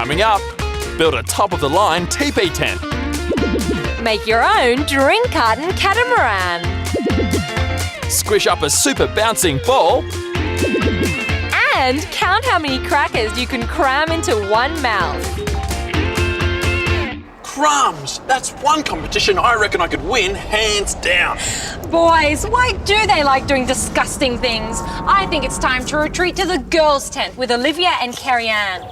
Coming up, build a top-of-the-line teepee tent. Make your own drink carton catamaran. Squish up a super bouncing ball. And count how many crackers you can cram into one mouth. Crumbs! That's one competition I reckon I could win, hands down. Boys, why do they like doing disgusting things? I think it's time to retreat to the girls' tent with Olivia and Carrie-Anne.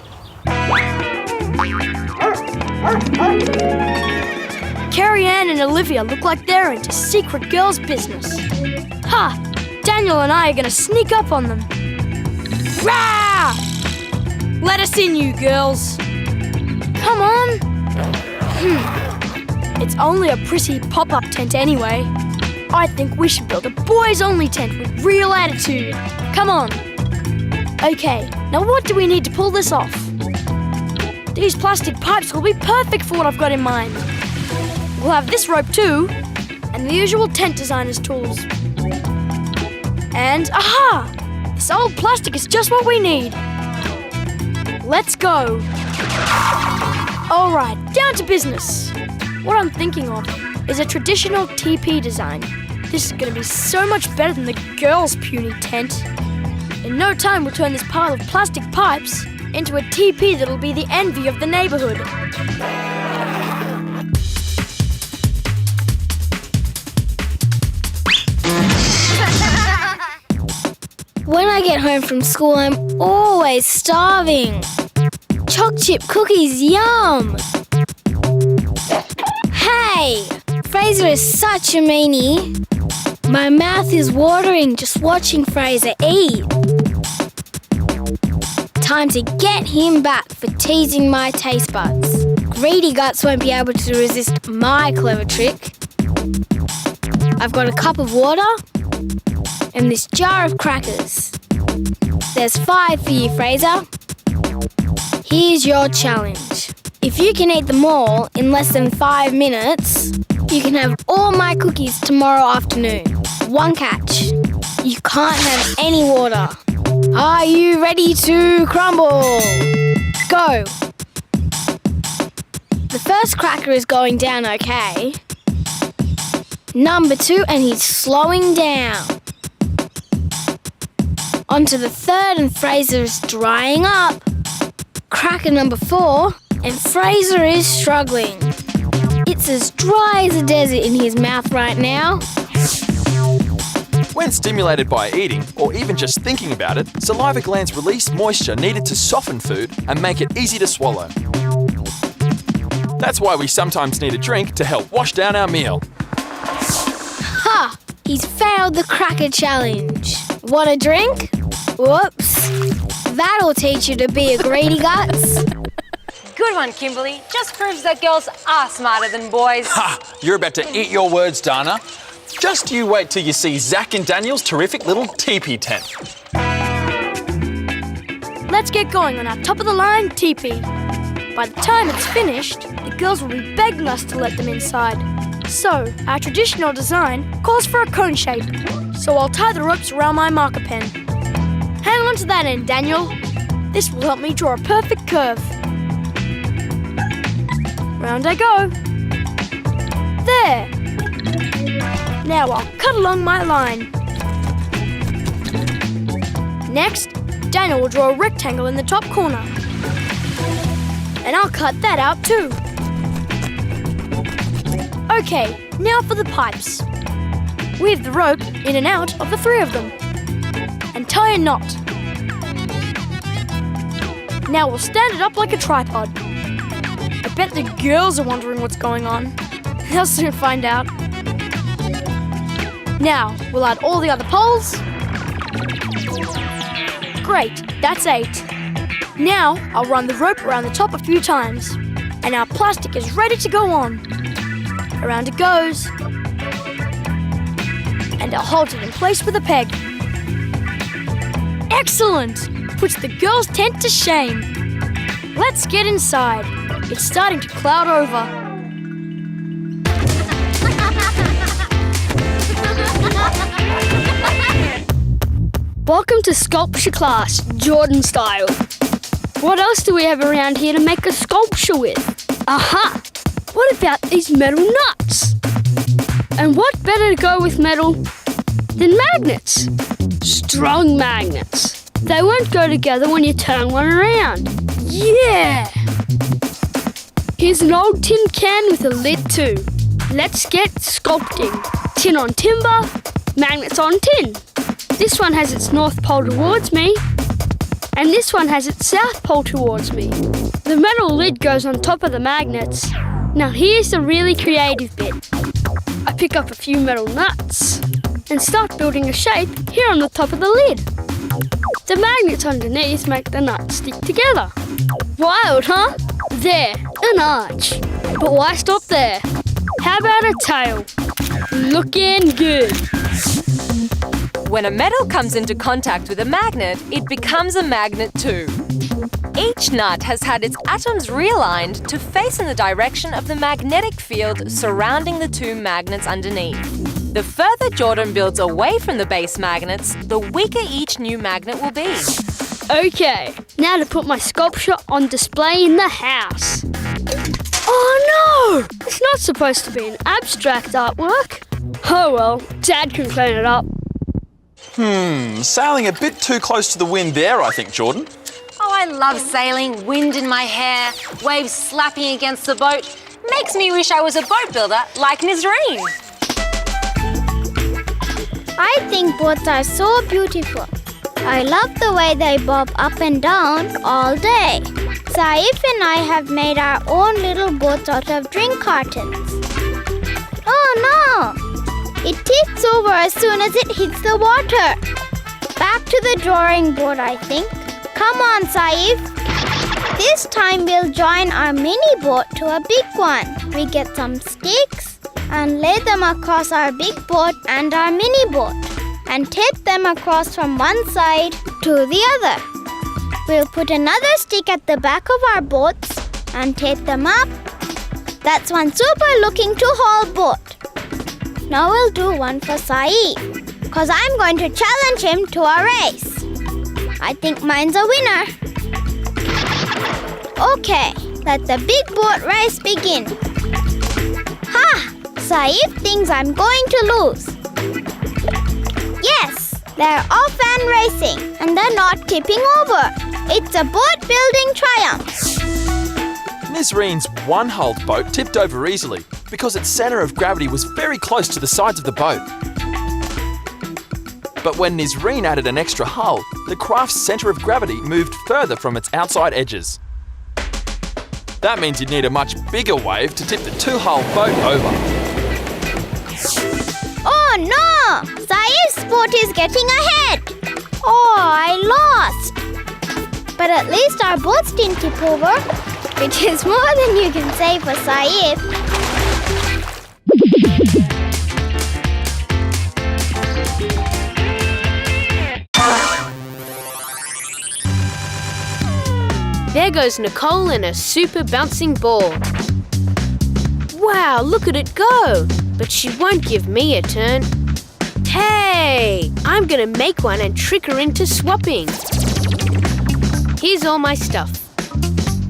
Carrie-Anne and Olivia look like they're into secret girls' business. Ha! Daniel and I are going to sneak up on them. Rah! Let us in, you girls. Come on. It's only a pretty pop-up tent anyway. I think we should build a boys-only tent with real attitude. Come on. Okay, now what do we need to pull this off? These plastic pipes will be perfect for what I've got in mind. We'll have this rope too, and the usual tent designer's tools. And aha! This old plastic is just what we need. Let's go. All right, down to business. What I'm thinking of is a traditional teepee design. This is going to be so much better than the girls' puny tent. In no time, we'll turn this pile of plastic pipes into a teepee that'll be the envy of the neighborhood. When I get home from school, I'm always starving. Choc chip cookies, yum! Hey! Fraser is such a meanie. My mouth is watering just watching Fraser eat. Time to get him back for teasing my taste buds. Greedy guts won't be able to resist my clever trick. I've got a cup of water and this jar of crackers. There's 5 for you, Fraser. Here's your challenge. If you can eat them all in less than 5 minutes, you can have all my cookies tomorrow afternoon. One catch. You can't have any water. Are you ready to crumble? Go. The first cracker is going down okay. Number 2, and he's slowing down. Onto the third, and Fraser is drying up. Cracker number 4, and Fraser is struggling. It's as dry as a desert in his mouth right now. When stimulated by eating, or even just thinking about it, saliva glands release moisture needed to soften food and make it easy to swallow. That's why we sometimes need a drink to help wash down our meal. Ha! He's failed the cracker challenge. Want a drink? Whoops. That'll teach you to be a greedy guts. Good one, Kimberly. Just proves that girls are smarter than boys. Ha! You're about to eat your words, Dana. Just you wait till you see Zach and Daniel's terrific little teepee tent. Let's get going on our top-of-the-line teepee. By the time it's finished, the girls will be begging us to let them inside. So, our traditional design calls for a cone shape. So I'll tie the ropes around my marker pen. Hang on to that end, Daniel. This will help me draw a perfect curve. Round I go. There. Now I'll cut along my line. Next, Daniel will draw a rectangle in the top corner. And I'll cut that out too. Okay, now for the pipes. Weave the rope in and out of the 3 of them. And tie a knot. Now we'll stand it up like a tripod. I bet the girls are wondering what's going on. They'll soon find out. Now, we'll add all the other poles. Great, that's 8. Now, I'll run the rope around the top a few times. And our plastic is ready to go on. Around it goes. And I'll hold it in place with a peg. Excellent! Puts the girls' tent to shame. Let's get inside. It's starting to cloud over. Welcome to sculpture class, Jordan style. What else do we have around here to make a sculpture with? Aha! What about these metal nuts? And what better to go with metal than magnets? Strong magnets. They won't go together when you turn one around. Yeah! Here's an old tin can with a lid too. Let's get sculpting. Tin on timber, magnets on tin. This one has its north pole towards me, and this one has its south pole towards me. The metal lid goes on top of the magnets. Now here's the really creative bit. I pick up a few metal nuts and start building a shape here on the top of the lid. The magnets underneath make the nuts stick together. Wild, huh? There, an arch. But why stop there? How about a tail? Looking good. When a metal comes into contact with a magnet, it becomes a magnet too. Each nut has had its atoms realigned to face in the direction of the magnetic field surrounding the two magnets underneath. The further Jordan builds away from the base magnets, the weaker each new magnet will be. Okay, now to put my sculpture on display in the house. Oh no! It's not supposed to be an abstract artwork. Oh well, Dad can clean it up. Sailing a bit too close to the wind there, I think, Jordan. Oh, I love sailing, wind in my hair, waves slapping against the boat. Makes me wish I was a boat builder like Nisreen. I think boats are so beautiful. I love the way they bob up and down all day. Saif and I have made our own little boats out of drink cartons. Oh no! It tips over as soon as it hits the water. Back to the drawing board, I think. Come on, Saif. This time we'll join our mini boat to a big one. We get some sticks and lay them across our big boat and our mini boat and tape them across from one side to the other. We'll put another stick at the back of our boats and tape them up. That's one super looking two-hull boat. Now we'll do one for Saif, because I'm going to challenge him to a race. I think mine's a winner. Okay, let the big boat race begin. Ha! Saif thinks I'm going to lose. Yes, they're off and racing, and they're not tipping over. It's a boat-building triumph. Nisreen's one-hulled boat tipped over easily because its centre of gravity was very close to the sides of the boat. But when Nisreen added an extra hull, the craft's centre of gravity moved further from its outside edges. That means you'd need a much bigger wave to tip the two-hull boat over. Oh no! Saif's boat is getting ahead. Oh, I lost. But at least our boats didn't tip over, which is more than you can say for Saif. There goes Nicole in a super bouncing ball. Wow, look at it go! But she won't give me a turn. Hey! I'm gonna make one and trick her into swapping. Here's all my stuff.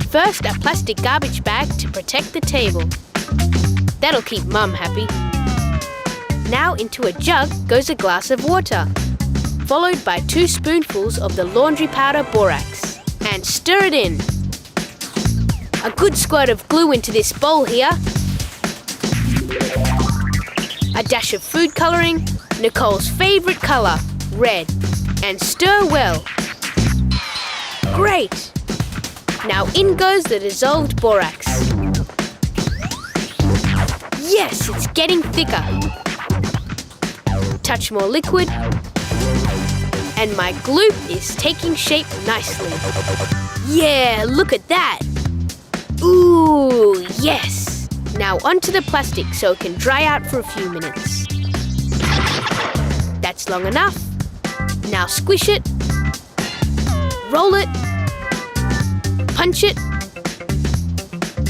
First, a plastic garbage bag to protect the table. That'll keep Mum happy. Now into a jug goes a glass of water, followed by 2 spoonfuls of the laundry powder borax. And stir it in. A good squirt of glue into this bowl here. A dash of food colouring, Nicole's favourite colour, red. And stir well. Great! Now in goes the dissolved borax. Yes, it's getting thicker. Touch more liquid. And my gloop is taking shape nicely. Yeah, look at that. Ooh, yes. Now onto the plastic so it can dry out for a few minutes. That's long enough. Now squish it. Roll it. Punch it.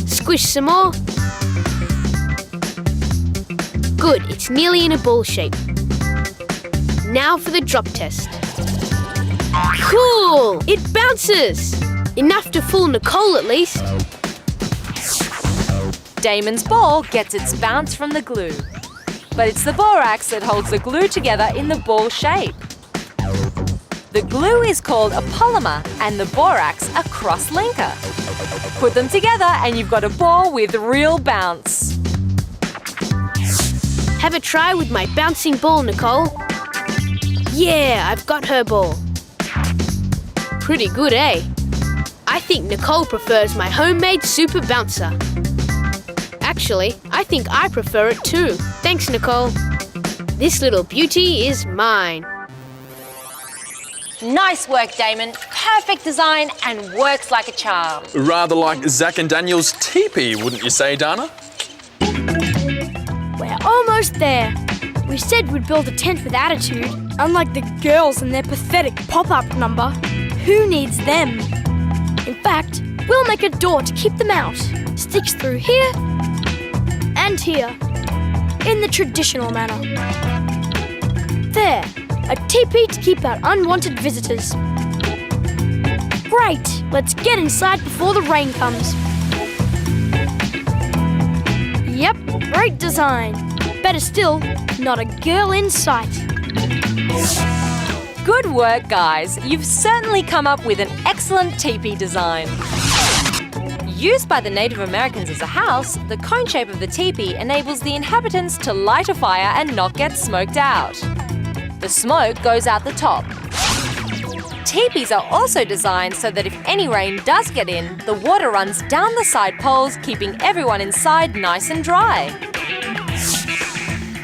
Squish some more. Good, it's nearly in a ball shape. Now for the drop test. Cool! It bounces! Enough to fool Nicole at least. Damon's ball gets its bounce from the glue. But it's the borax that holds the glue together in the ball shape. The glue is called a polymer and the borax a cross-linker. Put them together and you've got a ball with real bounce. Have a try with my bouncing ball, Nicole. Yeah, I've got her ball. Pretty good, eh? I think Nicole prefers my homemade super bouncer. Actually, I think I prefer it too. Thanks, Nicole. This little beauty is mine. Nice work, Damon. Perfect design and works like a charm. Rather like Zach and Daniel's teepee, wouldn't you say, Dana? We're almost there. We said we'd build a tent with attitude. Unlike the girls and their pathetic pop-up number. Who needs them? In fact, we'll make a door to keep them out. Sticks through here and here. In the traditional manner. There. A teepee to keep out unwanted visitors. Great! Let's get inside before the rain comes. Yep, great design. Better still, not a girl in sight. Good work, guys. You've certainly come up with an excellent teepee design. Used by the Native Americans as a house, the cone shape of the teepee enables the inhabitants to light a fire and not get smoked out. The smoke goes out the top. Teepees are also designed so that if any rain does get in, the water runs down the side poles, keeping everyone inside nice and dry.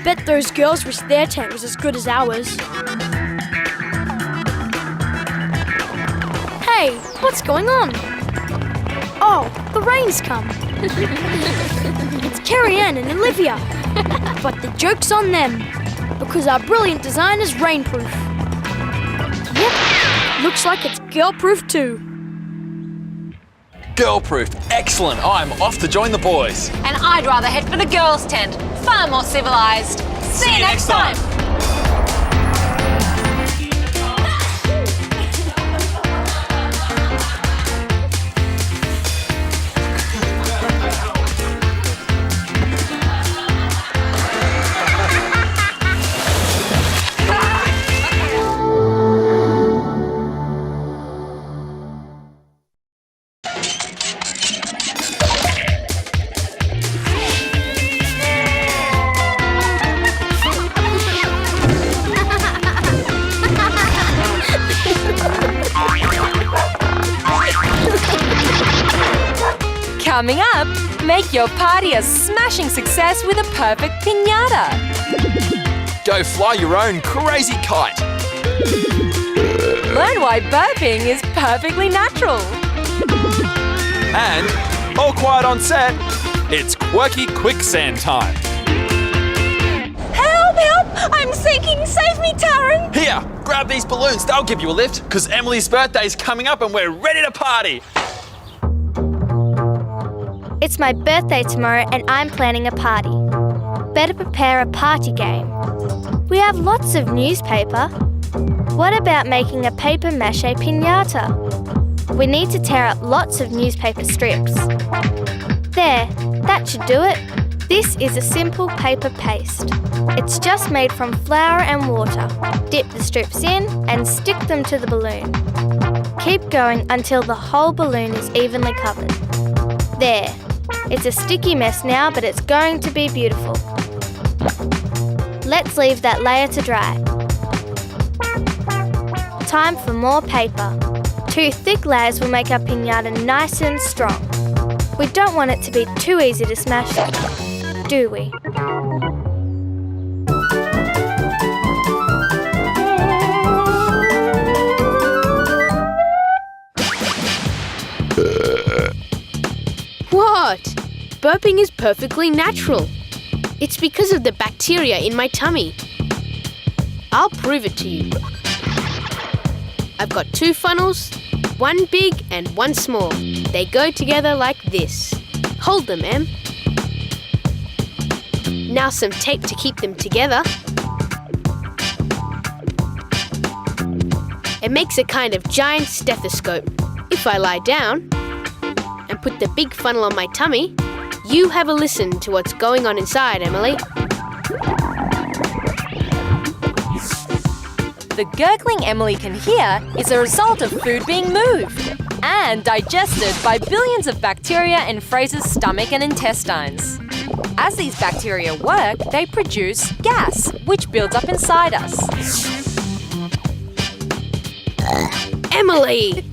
Bet those girls wish their tent was as good as ours. Hey, what's going on? Oh, the rain's come. It's Carrie Ann and Olivia. But the joke's on them. Because our brilliant design is rainproof. Yep, looks like it's girl-proof too. Girl-proof, excellent. I'm off to join the boys. And I'd rather head for the girls' tent. Far more civilised. See you next time. Coming up, make your party a smashing success with a perfect piñata. Go fly your own crazy kite. Learn why burping is perfectly natural. And, all quiet on set, it's quirky quicksand time. Help, help! I'm sinking! Save me, Taryn! Here, grab these balloons. They'll give you a lift because Emily's birthday's coming up and we're ready to party. It's my birthday tomorrow and I'm planning a party. Better prepare a party game. We have lots of newspaper. What about making a paper mache piñata? We need to tear out lots of newspaper strips. There, that should do it. This is a simple paper paste. It's just made from flour and water. Dip the strips in and stick them to the balloon. Keep going until the whole balloon is evenly covered. There. It's a sticky mess now, but it's going to be beautiful. Let's leave that layer to dry. Time for more paper. 2 thick layers will make our piñata nice and strong. We don't want it to be too easy to smash, do we? What? Burping is perfectly natural. It's because of the bacteria in my tummy. I'll prove it to you. I've got 2 funnels, one big and one small. They go together like this. Hold them, Em. Now some tape to keep them together. It makes a kind of giant stethoscope. If I lie down and put the big funnel on my tummy, you have a listen to what's going on inside, Emily. The gurgling Emily can hear is a result of food being moved and digested by billions of bacteria in Fraser's stomach and intestines. As these bacteria work, they produce gas, which builds up inside us. Emily!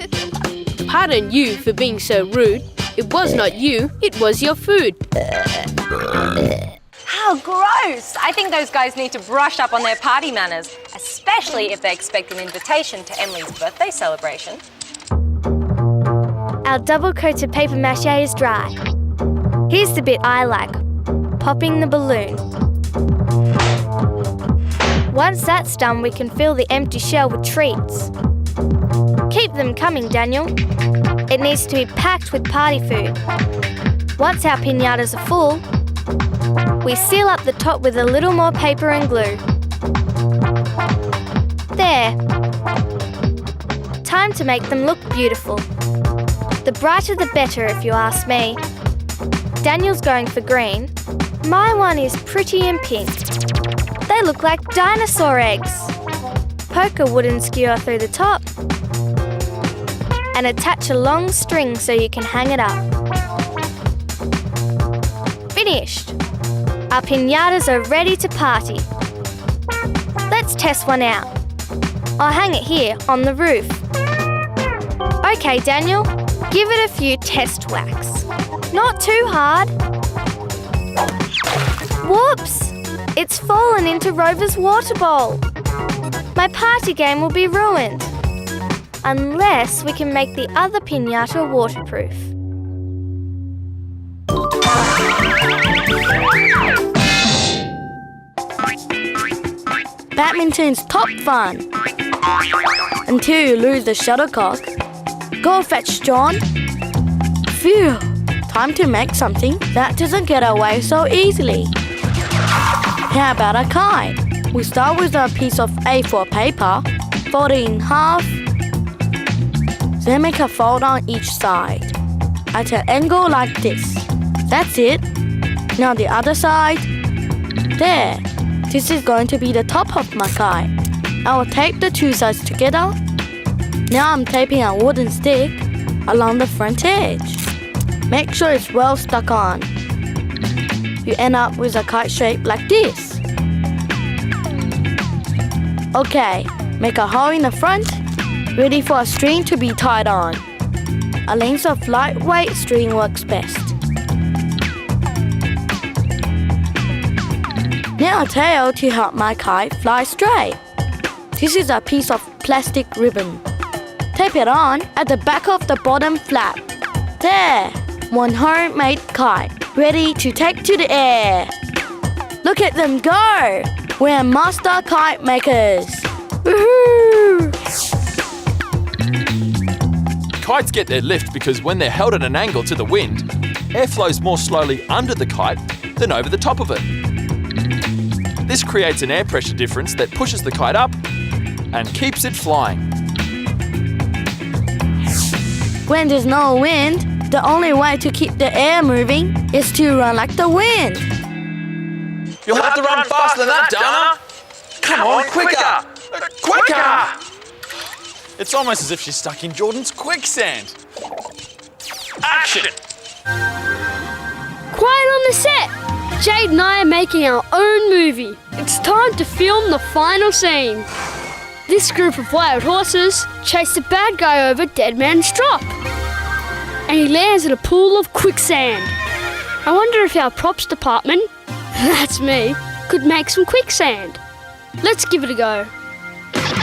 Pardon you for being so rude. It was not you, it was your food. How gross! I think those guys need to brush up on their party manners, especially if they expect an invitation to Emily's birthday celebration. Our double-coated paper mache is dry. Here's the bit I like, popping the balloon. Once that's done, we can fill the empty shell with treats. Keep them coming, Daniel. It needs to be packed with party food. Once our piñatas are full, we seal up the top with a little more paper and glue. There. Time to make them look beautiful. The brighter the better, if you ask me. Daniel's going for green. My one is pretty and pink. They look like dinosaur eggs. Poke a wooden skewer through the top and attach a long string so you can hang it up. Finished! Our piñatas are ready to party. Let's test one out. I'll hang it here on the roof. Okay, Daniel, give it a few test whacks. Not too hard. Whoops! It's fallen into Rover's water bowl. My party game will be ruined. Unless we can make the other piñata waterproof. Badminton's top fun. Until you lose the shuttlecock. Go fetch John. Phew, time to make something that doesn't get away so easily. How about a kite? We start with a piece of A4 paper, fold it in half, then make a fold on each side at an angle like this. That's it. Now the other side. There. This is going to be the top of my kite. I will tape the two sides together. Now I'm taping a wooden stick along the front edge. Make sure it's well stuck on. You end up with a kite shape like this. Okay, make a hole in the front, ready for a string to be tied on. A length of lightweight string works best. Now a tail to help my kite fly straight. This is a piece of plastic ribbon. Tape it on at the back of the bottom flap. There, one homemade kite, ready to take to the air. Look at them go! We're master kite makers. Woohoo! Kites get their lift because when they're held at an angle to the wind, air flows more slowly under the kite than over the top of it. This creates an air pressure difference that pushes the kite up and keeps it flying. When there's no wind, the only way to keep the air moving is to run like the wind. You'll have to run faster than that, Dana. Come on, quicker! Quicker! It's almost as if she's stuck in Jordan's quicksand. Action! Quiet on the set! Jade and I are making our own movie. It's time to film the final scene. This group of wild horses chase the bad guy over Dead Man's Drop. And he lands in a pool of quicksand. I wonder if our props department, that's me, could make some quicksand. Let's give it a go.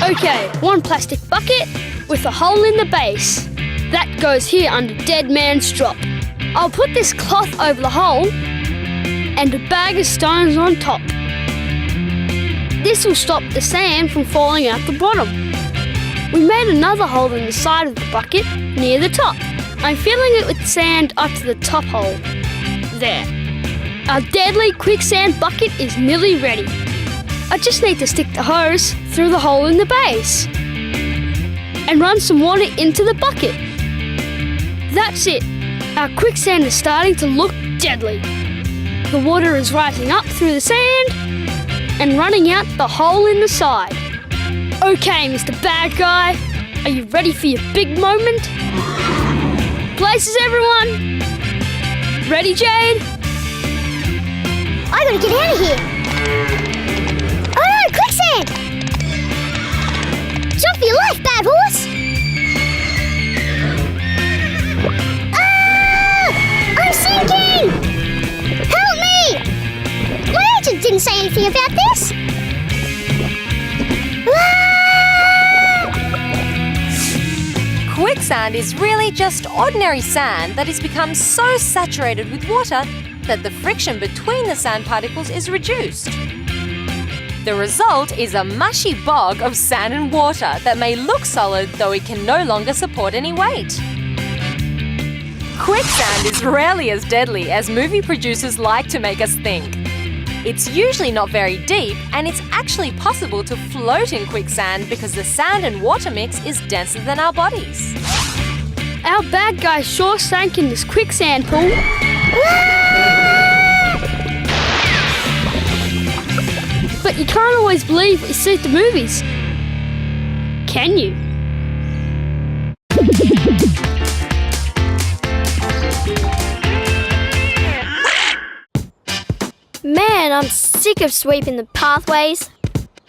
Okay, one plastic bucket with a hole in the base. That goes here under Dead Man's Drop. I'll put this cloth over the hole and a bag of stones on top. This will stop the sand from falling out the bottom. We made another hole in the side of the bucket near the top. I'm filling it with sand up to the top hole. There. Our deadly quicksand bucket is nearly ready. I just need to stick the hose through the hole in the base and run some water into the bucket. That's it. Our quicksand is starting to look deadly. The water is rising up through the sand and running out the hole in the side. Okay, Mr. Bad Guy, are you ready for your big moment? Places, everyone. Ready, Jade? I gotta get out of here. Oh no, quicksand! Jump for your life, bad horse! Ah! I'm sinking! Help me! My agent didn't say anything about this. Quicksand is really just ordinary sand that has become so saturated with water that the friction between the sand particles is reduced. The result is a mushy bog of sand and water that may look solid, though it can no longer support any weight. Quicksand is rarely as deadly as movie producers like to make us think. It's usually not very deep, and it's actually possible to float in quicksand because the sand and water mix is denser than our bodies. Our bad guy sure sank in this quicksand pool. But you can't always believe what you see at the movies. Can you? Man, I'm sick of sweeping the pathways.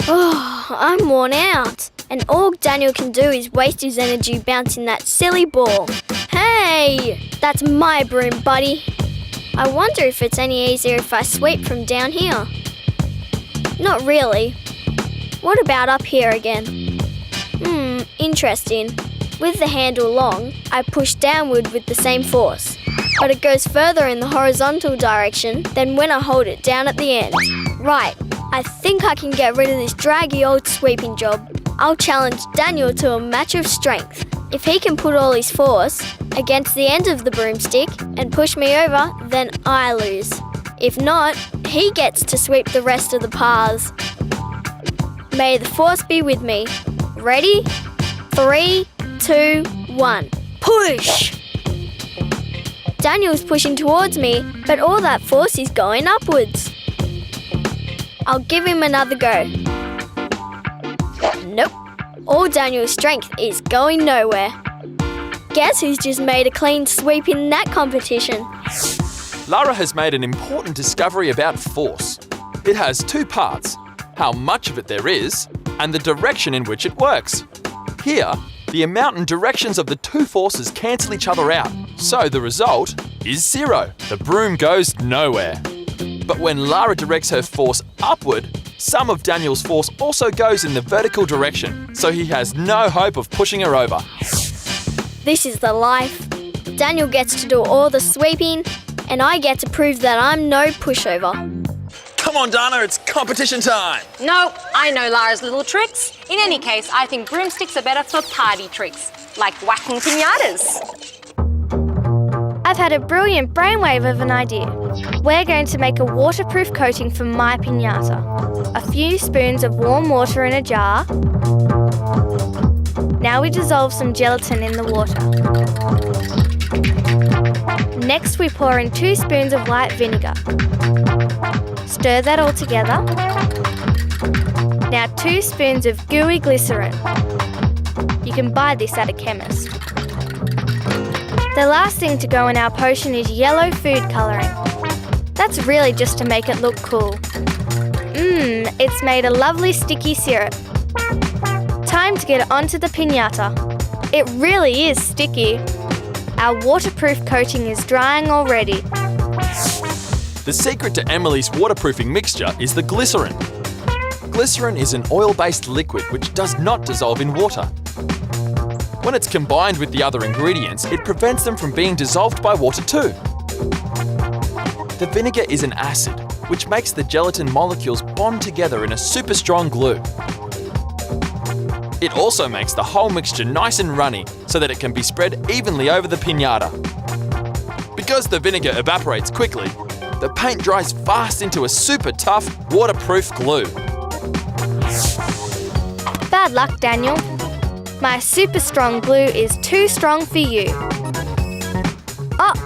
Oh, I'm worn out. And all Daniel can do is waste his energy bouncing that silly ball. Hey, that's my broom, buddy. I wonder if it's any easier if I sweep from down here. Not really. What about up here again? Interesting. With the handle long, I push downward with the same force. But it goes further in the horizontal direction than when I hold it down at the end. Right, I think I can get rid of this draggy old sweeping job. I'll challenge Daniel to a match of strength. If he can put all his force against the end of the broomstick and push me over, then I lose. If not, he gets to sweep the rest of the paths. May the force be with me. Ready? 3, 2, 1. Push! Daniel's pushing towards me, but all that force is going upwards. I'll give him another go. Nope. All Daniel's strength is going nowhere. Guess who's just made a clean sweep in that competition? Lara has made an important discovery about force. It has two parts, how much of it there is, and the direction in which it works. Here, the amount and directions of the two forces cancel each other out, so the result is 0. The broom goes nowhere. But when Lara directs her force upward, some of Daniel's force also goes in the vertical direction, so he has no hope of pushing her over. This is the life. Daniel gets to do all the sweeping, and I get to prove that I'm no pushover. Come on, Dana, it's competition time. No, I know Lara's little tricks. In any case, I think broomsticks are better for party tricks, like whacking piñatas. I've had a brilliant brainwave of an idea. We're going to make a waterproof coating for my piñata. A few spoons of warm water in a jar. Now we dissolve some gelatin in the water. Next we pour in 2 spoons of white vinegar. Stir that all together. Now 2 spoons of gooey glycerin. You can buy this at a chemist. The last thing to go in our potion is yellow food colouring. That's really just to make it look cool. It's made a lovely sticky syrup. Time to get it onto the piñata. It really is sticky. Our waterproof coating is drying already. The secret to Emily's waterproofing mixture is the glycerin. Glycerin is an oil-based liquid which does not dissolve in water. When it's combined with the other ingredients, it prevents them from being dissolved by water too. The vinegar is an acid, which makes the gelatin molecules bond together in a super strong glue. It also makes the whole mixture nice and runny so that it can be spread evenly over the piñata. Because the vinegar evaporates quickly, the paint dries fast into a super tough, waterproof glue. Bad luck, Daniel. My super strong glue is too strong for you.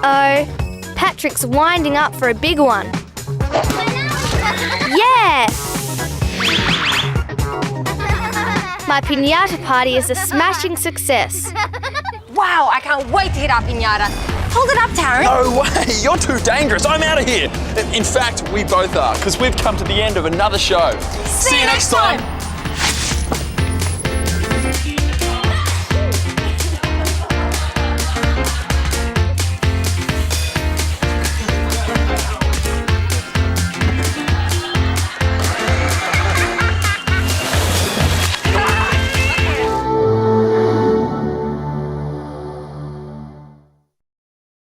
Uh-oh. Patrick's winding up for a big one. Yeah! My piñata party is a smashing success. Wow, I can't wait to hit our piñata. Hold it up, Taryn. No way, you're too dangerous. I'm out of here. In fact, we both are, because we've come to the end of another show. See you next time.